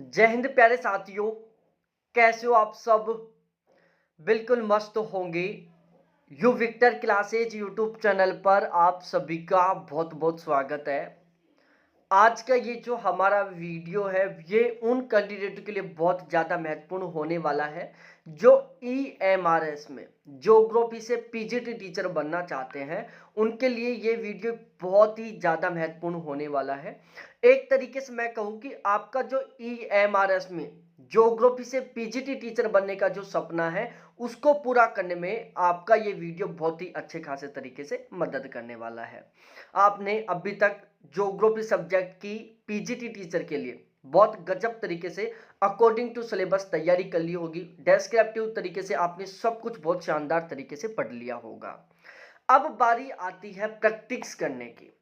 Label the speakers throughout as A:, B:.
A: जय हिंद प्यारे साथियों। कैसे हो आप सब? बिल्कुल मस्त होंगे। You Victor classes YouTube channel पर आप सभी का बहुत बहुत स्वागत है। आज का ये जो हमारा वीडियो है ये उन कैंडिडेटों के लिए बहुत ज़्यादा महत्वपूर्ण होने वाला है जो ईएमआरएस में ज्योग्राफी से पीजीटी टीचर बनना चाहते हैं। उनके लिए ये वीडियो बहुत ही ज़्यादा महत्वपूर्ण होने वाला है। एक तरीके से मैं कहूँ कि आपका जो ईएमआरएस में ज्योग्राफी से पीजीटी टीचर बनने का जो सपना है उसको पूरा करने में आपका ये वीडियो बहुत ही अच्छे खासे तरीके से मदद करने वाला है। आपने अभी तक ज्योग्राफी सब्जेक्ट की पीजीटी टीचर के लिए बहुत गजब तरीके से अकॉर्डिंग टू सिलेबस तैयारी कर ली होगी। डेस्क्रिप्टिव तरीके से आपने सब कुछ बहुत शानदार तरीके से पढ़ लिया होगा। अब बारी आती है प्रैक्टिस करने की।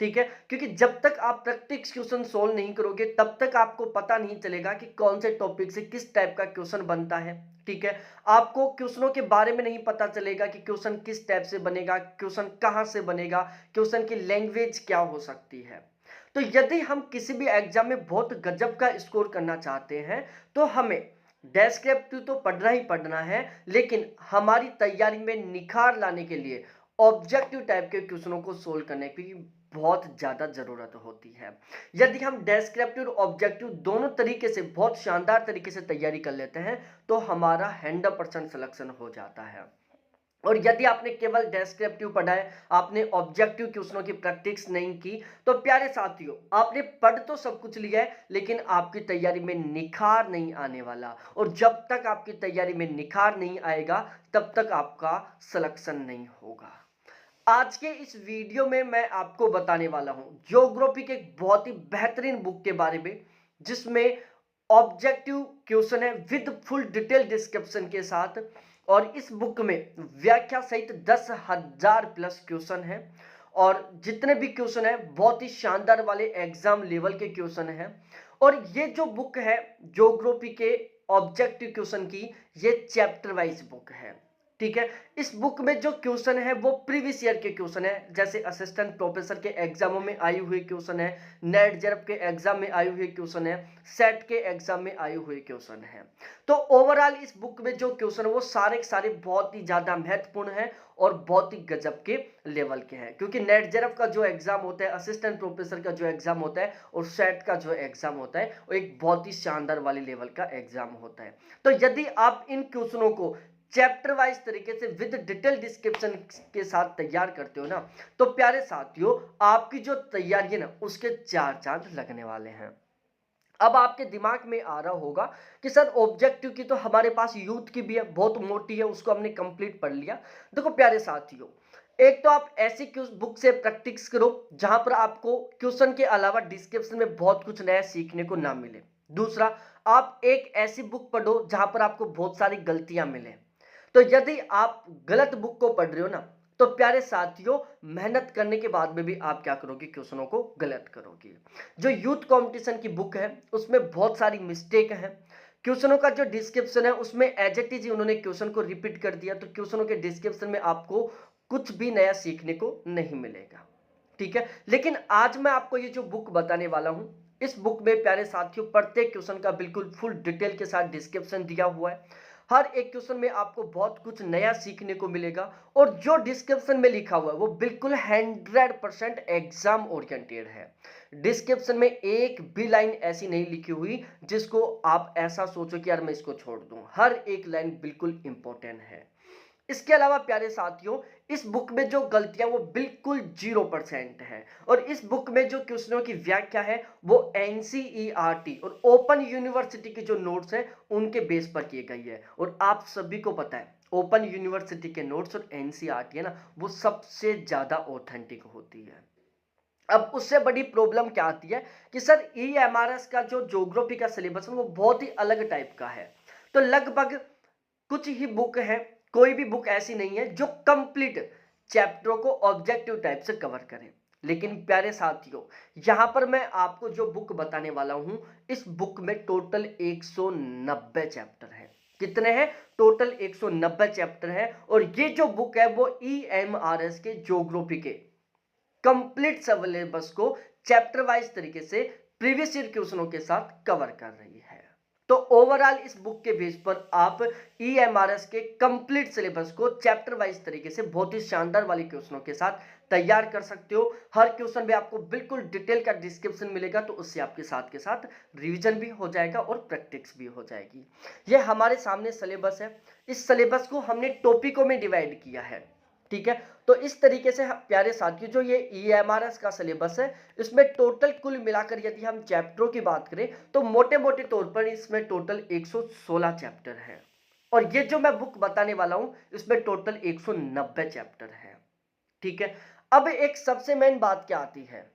A: ठीक है, क्योंकि जब तक आप प्रैक्टिस क्वेश्चन सोल्व नहीं करोगे तब तक आपको पता नहीं चलेगा कि कौन से टॉपिक से किस टाइप का क्वेश्चन बनता है। ठीक है, आपको क्वेश्चनों के बारे में नहीं पता चलेगा कि क्वेश्चन किस टाइप से बनेगा, क्वेश्चन कहां से बनेगा, क्वेश्चन की लैंग्वेज क्या हो सकती है। तो यदि हम किसी भी एग्जाम में बहुत गजब का स्कोर करना चाहते हैं तो हमें डेस्क्रिप्टिव तो पढ़ना ही पढ़ना है, लेकिन हमारी तैयारी में निखार लाने के लिए ऑब्जेक्टिव टाइप के क्वेश्चनों को सोल्व करने की बहुत ज़्यादा ज़रूरत होती है। यदि हम डेस्क्रिप्टिव और ऑब्जेक्टिव दोनों तरीके से बहुत शानदार तरीके से तैयारी कर लेते हैं तो हमारा 100% सिलेक्शन हो जाता है। और यदि आपने केवल डेस्क्रिप्टिव पढ़ा है, आपने ऑब्जेक्टिव क्वेश्चनों की प्रैक्टिस नहीं की, तो प्यारे साथियों आपने पढ़ तो सब कुछ लिया है लेकिन आपकी तैयारी में निखार नहीं आने वाला। और जब तक आपकी तैयारी में निखार नहीं आएगा तब तक आपका सिलेक्शन नहीं होगा। आज के इस वीडियो में मैं आपको बताने वाला हूं ज्योग्राफी के एक बहुत ही बेहतरीन बुक के बारे में, जिसमें ऑब्जेक्टिव क्वेश्चन है विद फुल डिटेल डिस्क्रिप्शन के साथ। और इस बुक में व्याख्या सहित 10,000 प्लस क्वेश्चन है। और जितने भी क्वेश्चन है बहुत ही शानदार वाले एग्जाम लेवल के क्वेश्चन है। और ये जो बुक है ज्योग्राफी के ऑब्जेक्टिव क्वेश्चन की, ये चैप्टर वाइज बुक है। ठीक है, इस बुक में जो क्वेश्चन है वो प्रीवियस ईयर के क्वेश्चन है, जैसे असिस्टेंट प्रोफेसर के एग्जामों में आए हुए क्वेश्चन है, नेट जेआरएफ के एग्जाम में आए हुए क्वेश्चन है, सेट के एग्जाम में आए हुए क्वेश्चन है। तो ओवरऑल इस बुक में जो क्वेश्चन है वो सारे के सारे बहुत ही ज्यादा महत्वपूर्ण है और बहुत ही गजब के लेवल के हैं। क्योंकि नेट जेआरएफ का जो एग्जाम होता है, असिस्टेंट प्रोफेसर का जो एग्जाम होता है और सेट का जो एग्जाम होता है वो एक बहुत ही शानदार वाले लेवल का एग्जाम होता है। तो यदि आप इन क्वेश्चनों को चैप्टर वाइज तरीके से विद डिटेल डिस्क्रिप्शन के साथ तैयार करते हो ना, तो प्यारे साथियों आपकी जो तैयारी है ना उसके चार चांद लगने वाले हैं। अब आपके दिमाग में आ रहा होगा कि सर ऑब्जेक्टिव की तो हमारे पास यूथ की भी है, बहुत मोटी है, उसको हमने कंप्लीट पढ़ लिया। देखो प्यारे साथियों, एक तो आप ऐसी बुक से प्रैक्टिस करो जहां पर आपको क्वेश्चन के अलावा डिस्क्रिप्शन में बहुत कुछ नया सीखने को ना मिले। दूसरा, आप एक ऐसी बुक पढ़ो जहां पर आपको बहुत सारी गलतियां मिले। तो यदि आप गलत बुक को पढ़ रहे हो ना, तो प्यारे साथियों मेहनत करने के बाद में भी आप क्या करोगे, क्वेश्चनों को गलत करोगे। जो यूथ कंपटीशन की बुक है उसमें बहुत सारी मिस्टेक है। क्वेश्चनों का जो डिस्क्रिप्शन है उसमें एज इट इज उन्होंने क्वेश्चन को रिपीट कर दिया, तो क्वेश्चनों के डिस्क्रिप्शन में आपको कुछ भी नया सीखने को नहीं मिलेगा। ठीक है, लेकिन आज मैं आपको ये जो बुक बताने वाला हूं, इस बुक में प्यारे साथियों प्रत्येक क्वेश्चन का बिल्कुल फुल डिटेल के साथ डिस्क्रिप्शन दिया हुआ है। हर एक क्वेश्चन में आपको बहुत कुछ नया सीखने को मिलेगा। और जो डिस्क्रिप्शन में लिखा हुआ है वो बिल्कुल 100% एग्जाम ओरिएंटेड है। डिस्क्रिप्शन में एक भी लाइन ऐसी नहीं लिखी हुई जिसको आप ऐसा सोचो कि यार मैं इसको छोड़ दूं। हर एक लाइन बिल्कुल इंपॉर्टेंट है। इसके अलावा प्यारे साथियों इस बुक में जो गलतियां वो बिल्कुल 0% है। और इस बुक में जो क्वेश्चनों की व्याख्या है वो एनसीईआरटी और ओपन यूनिवर्सिटी के जो नोट्स हैं उनके बेस पर की गई है। और आप सभी को पता है ओपन यूनिवर्सिटी के नोट्स और एनसीईआरटी है ना, वो सबसे ज्यादा ऑथेंटिक होती है। अब उससे बड़ी प्रॉब्लम क्या आती है कि सर ईएमआरएस का जो ज्योग्राफी का सिलेबस है वो बहुत ही अलग टाइप का है। तो लगभग कुछ ही बुक है, कोई भी बुक ऐसी नहीं है जो कंप्लीट चैप्टरों को ऑब्जेक्टिव टाइप से कवर करे। लेकिन प्यारे साथियों यहां पर मैं आपको जो बुक बताने वाला हूं, इस बुक में टोटल 190 चैप्टर है। कितने हैं? टोटल 190 चैप्टर है। और ये जो बुक है वो ईएमआरएस के ज्योग्राफी के कंप्लीट सिलेबस को चैप्टर वाइज तरीके से प्रीवियस ईयर क्वेश्चनों के साथ कवर कर रही है। तो ओवरऑल इस बुक के बेस पर आप EMRS के कंप्लीट सिलेबस को चैप्टर वाइज तरीके से बहुत ही शानदार वाले क्वेश्चनों के साथ तैयार कर सकते हो। हर क्वेश्चन में आपको बिल्कुल डिटेल का डिस्क्रिप्शन मिलेगा, तो उससे आपके साथ के साथ रिवीजन भी हो जाएगा और प्रैक्टिस भी हो जाएगी। ये हमारे सामने सिलेबस है। इस सिलेबस को हमने टॉपिकों में डिवाइड किया है, ठीक है। तो इस तरीके से प्यारे साथियों, जो ये EMRS का सिलेबस है, इसमें टोटल कुल मिलाकर यदि हम चैप्टरों की बात करें तो मोटे मोटे तौर पर इसमें टोटल 116 चैप्टर है। और ये जो मैं बुक बताने वाला हूं इसमें टोटल 190 चैप्टर है, ठीक है। अब एक सबसे मेन बात क्या आती है,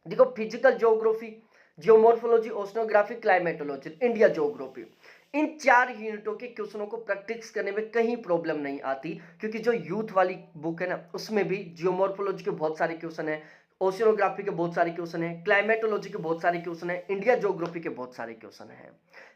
A: देखो physical geography, geomorphology, oceanography, climatology, India geography, इन 4 यूनिटों के क्वेश्चनों को प्रैक्टिस करने में कहीं प्रॉब्लम नहीं आती, क्योंकि जो यूथ वाली बुक है ना, उसमें भी जियोमॉर्फोलॉजी के बहुत सारे क्वेश्चन है, ओशियोग्राफी के बहुत सारे क्वेश्चन है, क्लाइमेटोलॉजी के बहुत सारे क्वेश्चन है, इंडिया ज्योग्राफी के बहुत सारे क्वेश्चन है।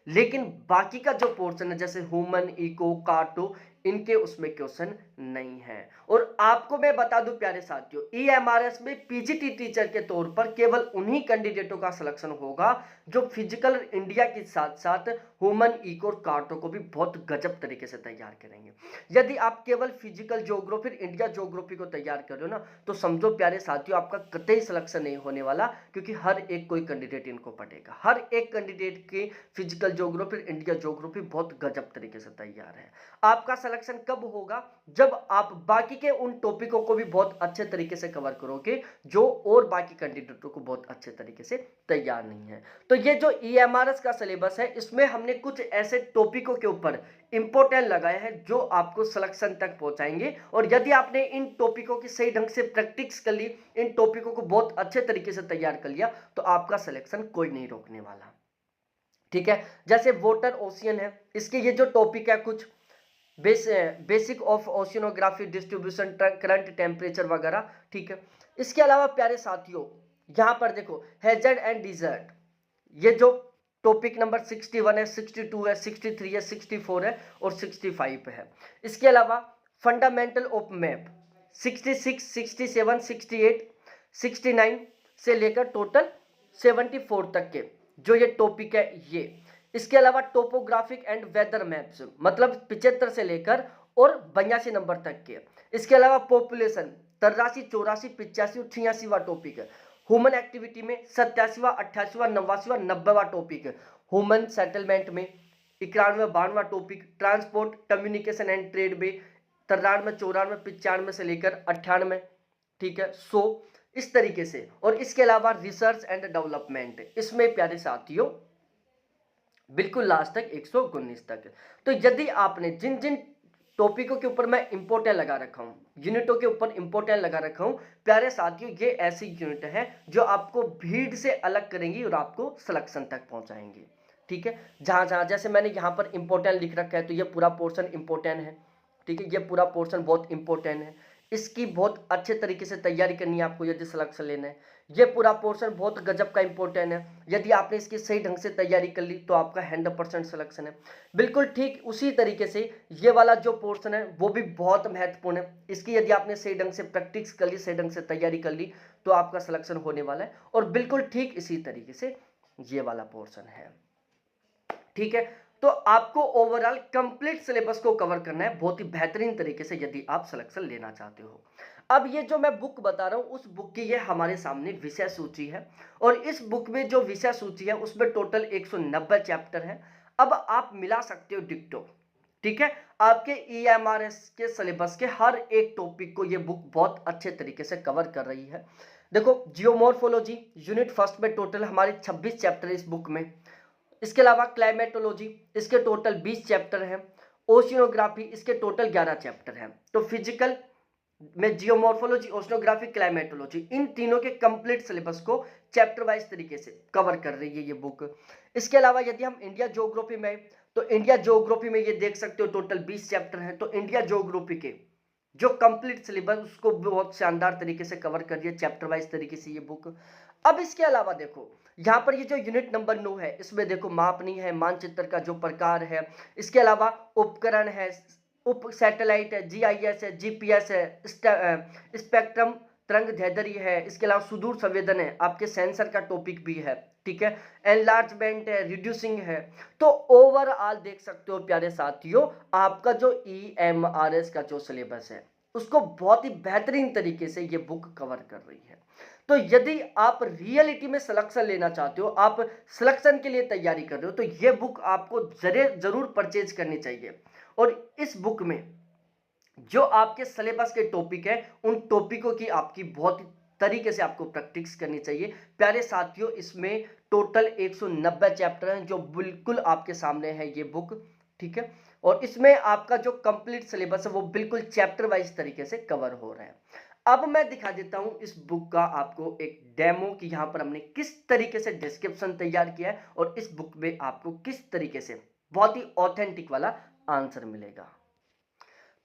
A: लेकिन बाकी का जो पोर्शन है जैसे ह्यूमन, इको, कार्टो, इनके उसमें क्वेश्चन नहीं है। और आपको मैं बता दूं प्यारे साथियों, EMRS में PGT टीचर के तौर पर केवल उन्हीं कैंडिडेटों का सिलेक्शन होगा जो फिजिकल इंडिया के साथ साथ ह्यूमन, इको और कार्टो को भी बहुत गजब तरीके से तैयार करेंगे। यदि आप केवल फिजिकल ज्योग्राफी, इंडिया ज्योग्राफी को तैयार कर रहे हो ना, तो समझो प्यारे साथियों आपका कतई सिलेक्शन नहीं होने वाला, क्योंकि हर एक कोई कैंडिडेट इनको पढ़ेगा। हर एक कैंडिडेट की फिजिकल ज्योग्राफी, इंडिया ज्योग्राफी बहुत गजब तरीके से तैयार है। आपका सिलेक्शन कब होगा, जब आप बाकी के उन टॉपिकों को भी बहुत अच्छे तरीके से कवर करोगे जो और बाकी कैंडिडेटों को बहुत अच्छे तरीके से तैयार नहीं है। तो ये जो EMRS का सिलेबस है, इसमें हमने कुछ ऐसे टॉपिकों के ऊपर इंपॉर्टेंट लगाए हैं जो आपको सिलेक्शन तक पहुंचाएंगे। और यदि आपने इन टॉपिकों की सही ढंग से प्रैक्टिस कर ली, इन टॉपिकों को बहुत अच्छे तरीके से तैयार कर लिया, तो आपका सिलेक्शन कोई नहीं रोकने वाला, ठीक है। जैसे वाटर ओशियन है, इसके ये जो टॉपिक है कुछ basic of oceanography, distribution, current, temperature वगैरह, ठीक है। इसके अलावा प्यारे साथियों यहां पर देखो हैजर्ड एंड डिजर्ट, ये जो टॉपिक नंबर 61 है, 62 है, 63 है, 64 है और 65 है। इसके अलावा फंडामेंटल ऑफ मैप 66, 67, 68, 69 से लेकर टोटल 74 तक के जो ये टॉपिक है ये। इसके अलावा टोपोग्राफिक एंड वेदर मैप्स, मतलब 75 से लेकर और 82 नंबर तक के। इसके अलावा पॉपुलेशन 83, 84, 85 और 86वां टॉपिक है। ह्यूमन एक्टिविटी में 87वां, 88वां, 89वां, 90वां टॉपिक है। ह्यूमन सेटलमेंट में 91वां, 92वां topic. Transport, communication and trade में 93, 94, 95 से लेकर 98, ठीक है, 100, इस तरीके से। और इसके अलावा रिसर्च एंड डेवलपमेंट, इसमें प्यारे साथियों बिल्कुल लास्ट तक 119 तक। तो यदि आपने जिन जिन टॉपिकों के ऊपर मैं इंपॉर्टेंट लगा रखा हूं, यूनिटों के ऊपर इंपॉर्टेंट लगा रखा हूं, प्यारे साथियों ये ऐसी यूनिट है जो आपको भीड़ से अलग करेंगी और आपको सिलेक्शन तक पहुंचाएंगी, ठीक है। जहां जहां जैसे मैंने यहां पर इंपॉर्टेंट लिख रखा है, तो ये पूरा पोर्शन इंपॉर्टेंट है, ठीक है। ये पूरा पोर्शन बहुत इंपॉर्टेंट है, इसकी बहुत अच्छे तरीके से तैयारी करनी है आपको यदि सिलेक्शन लेना है। ये पूरा पोर्शन बहुत गजब का इंपॉर्टेंट है, यदि आपने इसकी सही ढंग से तैयारी कर ली तो आपका 100% सिलेक्शन है। बिल्कुल ठीक उसी तरीके से ये वाला जो पोर्शन है वो भी बहुत महत्वपूर्ण है, इसकी यदि आपने सही ढंग से प्रैक्टिस कर ली, सही ढंग से तैयारी कर ली, तो आपका सिलेक्शन होने वाला है। और बिल्कुल ठीक इसी तरीके से ये वाला पोर्शन है, ठीक है। तो आपको ओवरऑल कंप्लीट सिलेबस को कवर करना है बहुत ही बेहतरीन तरीके से यदि आप सिलेक्शन लेना चाहते हो। अब ये जो मैं बुक बता रहा हूं उस बुक की ये हमारे सामने विषय सूची है, और इस बुक में जो विषय सूची है उसमें टोटल 190 चैप्टर है। अब आप मिला सकते हो डिक्टो, ठीक है। आपके EMRS के सिलेबस के हर एक टॉपिक को ये बुक बहुत अच्छे तरीके से कवर कर रही है। देखो जियोमॉर्फोलॉजी यूनिट फर्स्ट में टोटल हमारे 26 चैप्टर इस बुक में। इसके अलावा क्लाइमेटोलॉजी, इसके टोटल 20 चैप्टर हैं। ओशियोग्राफी, इसके टोटल 11 चैप्टर हैं। तो फिजिकल में जियोमॉर्फोलॉजी, ओशियोग्राफी, क्लाइमेटोलॉजी, इन तीनों के कंप्लीट सिलेबस को चैप्टर वाइज तरीके से कवर कर रही है ये बुक। इसके अलावा यदि हम इंडिया ज्योग्राफी में, तो इंडिया ज्योग्राफी में ये देख सकते हो टोटल 20 चैप्टर हैं। तो इंडिया ज्योग्राफी के जो कंप्लीट सिलेबस उसको बहुत शानदार तरीके से कवर कर दिया चैप्टर वाइज तरीके से ये बुक। अब इसके अलावा देखो यहाँ पर ये जो यूनिट नंबर 9 है, इसमें देखो मापनी है, मानचित्र का जो प्रकार है, इसके अलावा उपकरण है, उप सैटेलाइट है, GIS है, GPS है, स्पेक्ट्रम तरंग दैर्ध्य है, इसके अलावा सुदूर संवेदन है, आपके सेंसर का टॉपिक भी है, ठीक है, एनलार्जमेंट है, रिड्यूसिंग है। तो ओवरऑल देख सकते हो प्यारे साथियों, आपका जो EMRS का जो सिलेबस है उसको बहुत ही बेहतरीन तरीके से ये बुक कवर कर रही है। तो यदि आप रियलिटी में सिलेक्शन लेना चाहते हो, आप सिलेक्शन के लिए तैयारी कर रहे हो, तो ये बुक आपको जरूर परचेज करनी चाहिए। और इस बुक में जो आपके सिलेबस के टॉपिक है, उन टॉपिकों की आपकी बहुत तरीके से आपको प्रैक्टिस करनी चाहिए प्यारे साथियों। इसमें टोटल 190 चैप्टर हैं जो बिल्कुल आपके सामने है ये बुक, ठीक है। और इसमें आपका जो कंप्लीट सिलेबस है वो बिल्कुल चैप्टर वाइज तरीके से कवर हो रहा है। अब मैं दिखा देता हूं इस बुक का आपको एक डेमो कि यहां पर हमने किस तरीके से डिस्क्रिप्शन तैयार किया है और इस बुक में आपको किस तरीके से बहुत ही ऑथेंटिक वाला आंसर मिलेगा।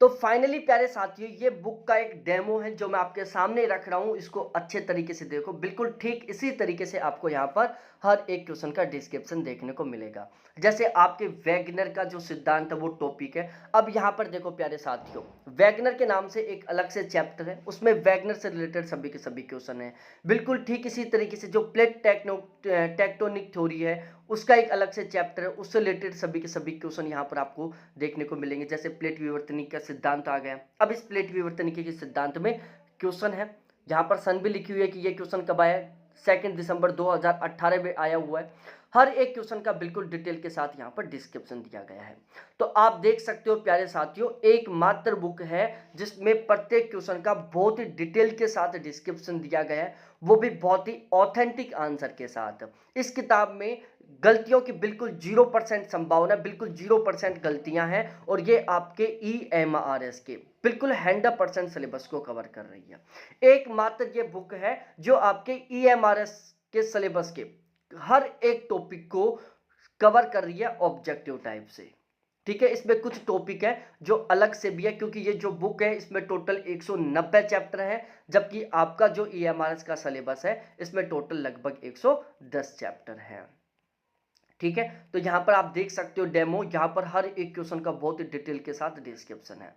A: तो फाइनली प्यारे साथियों, ये बुक का एक डेमो है जो मैं आपके सामने रख रहा हूं, इसको अच्छे तरीके से देखो। बिल्कुल ठीक इसी तरीके से आपको यहां पर हर एक क्वेश्चन का डिस्क्रिप्शन देखने को मिलेगा। जैसे आपके वैगनर का जो सिद्धांत है वो टॉपिक है। अब यहां पर देखो प्यारे साथियों, वैगनर के नाम से एक अलग से चैप्टर है, उसमें वैगनर से रिलेटेड सभी के सभी क्वेश्चन है। बिल्कुल ठीक इसी तरीके से जो प्लेट टेक्टोनिक थ्योरी है उसका एक अलग से चैप्टर है, उससे रिलेटेड सभी के सभी क्वेश्चन यहाँ पर आपको देखने को मिलेंगे। जैसे प्लेट विवर्तनिक का सिद्धांत आ गया। अब इस प्लेट विवर्तनिकी के सिद्धांत में क्वेश्चन है, यहाँ पर सन भी लिखी हुई है कि ये क्वेश्चन कब आया, 2 दिसंबर 2018 में आया हुआ है। हर एक क्वेश्चन का बिल्कुल डिटेल के साथ यहाँ पर डिस्क्रिप्शन दिया गया है। तो आप देख सकते हो प्यारे साथियों, एकमात्र बुक है जिसमें प्रत्येक क्वेश्चन का बहुत ही डिटेल के साथ डिस्क्रिप्शन दिया गया है, वो भी बहुत ही ऑथेंटिक आंसर के साथ। इस किताब में गलतियों की बिल्कुल 0% संभावना, बिल्कुल 0% गलतियां हैं और ये आपके EMRS के बिल्कुल 100% सिलेबस को कवर कर रही है। एकमात्र ये बुक है जो आपके EMRS के सिलेबस के हर एक टॉपिक को कवर कर रही है ऑब्जेक्टिव टाइप से, ठीक है। इसमें कुछ टॉपिक है जो अलग से भी है, क्योंकि ये जो बुक है इसमें टोटल 190 चैप्टर है, जबकि आपका जो EMRS का सिलेबस है इसमें टोटल लगभग 110 चैप्टर है, ठीक है। तो यहां पर आप देख सकते हो डेमो, यहां पर हर एक क्वेश्चन का बहुत ही डिटेल के साथ डिस्क्रिप्शन है।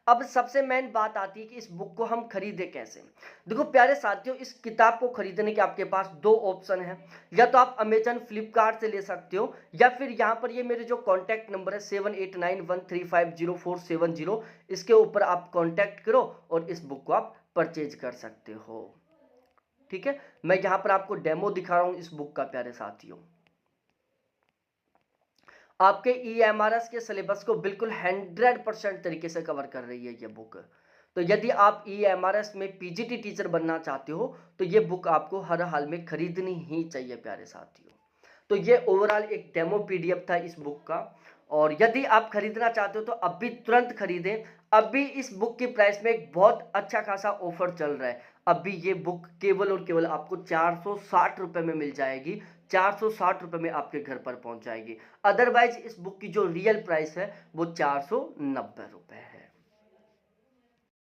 A: अब सबसे मेन बात आती है कि इस बुक को हम खरीदे कैसे। देखो प्यारे साथियों, इस किताब को खरीदने के आपके पास दो ऑप्शन है, या तो आप अमेजन फ्लिपकार्ट से ले सकते हो, या फिर यहाँ पर ये मेरे जो कॉन्टैक्ट नंबर है 7891350470, इसके ऊपर आप कॉन्टैक्ट करो और इस बुक को आप परचेज कर सकते हो, ठीक है। मैं यहाँ पर आपको डेमो दिखा रहा हूँ इस बुक का प्यारे साथियों। आपके EMRS के सिलेबस को बिल्कुल 100% तरीके से कवर कर रही है ये बुक। तो यदि आप EMRS में PGT टीचर बनना चाहते हो तो ये बुक आपको हर हाल में खरीदनी ही चाहिए प्यारे साथियों। तो ये ओवरऑल एक डेमो PDF था इस बुक का, और यदि आप खरीदना चाहते हो तो अभी तुरंत खरीदें। अभी इस बुक की प्राइस में एक बहुत अच्छा खासा ऑफर चल रहा है। अभी ये बुक केवल और केवल आपको 460 रुपये में मिल जाएगी, 460 रुपये में आपके घर पर पहुंच जाएगी। अदरवाइज इस बुक की जो रियल प्राइस है वो 490 रुपये है।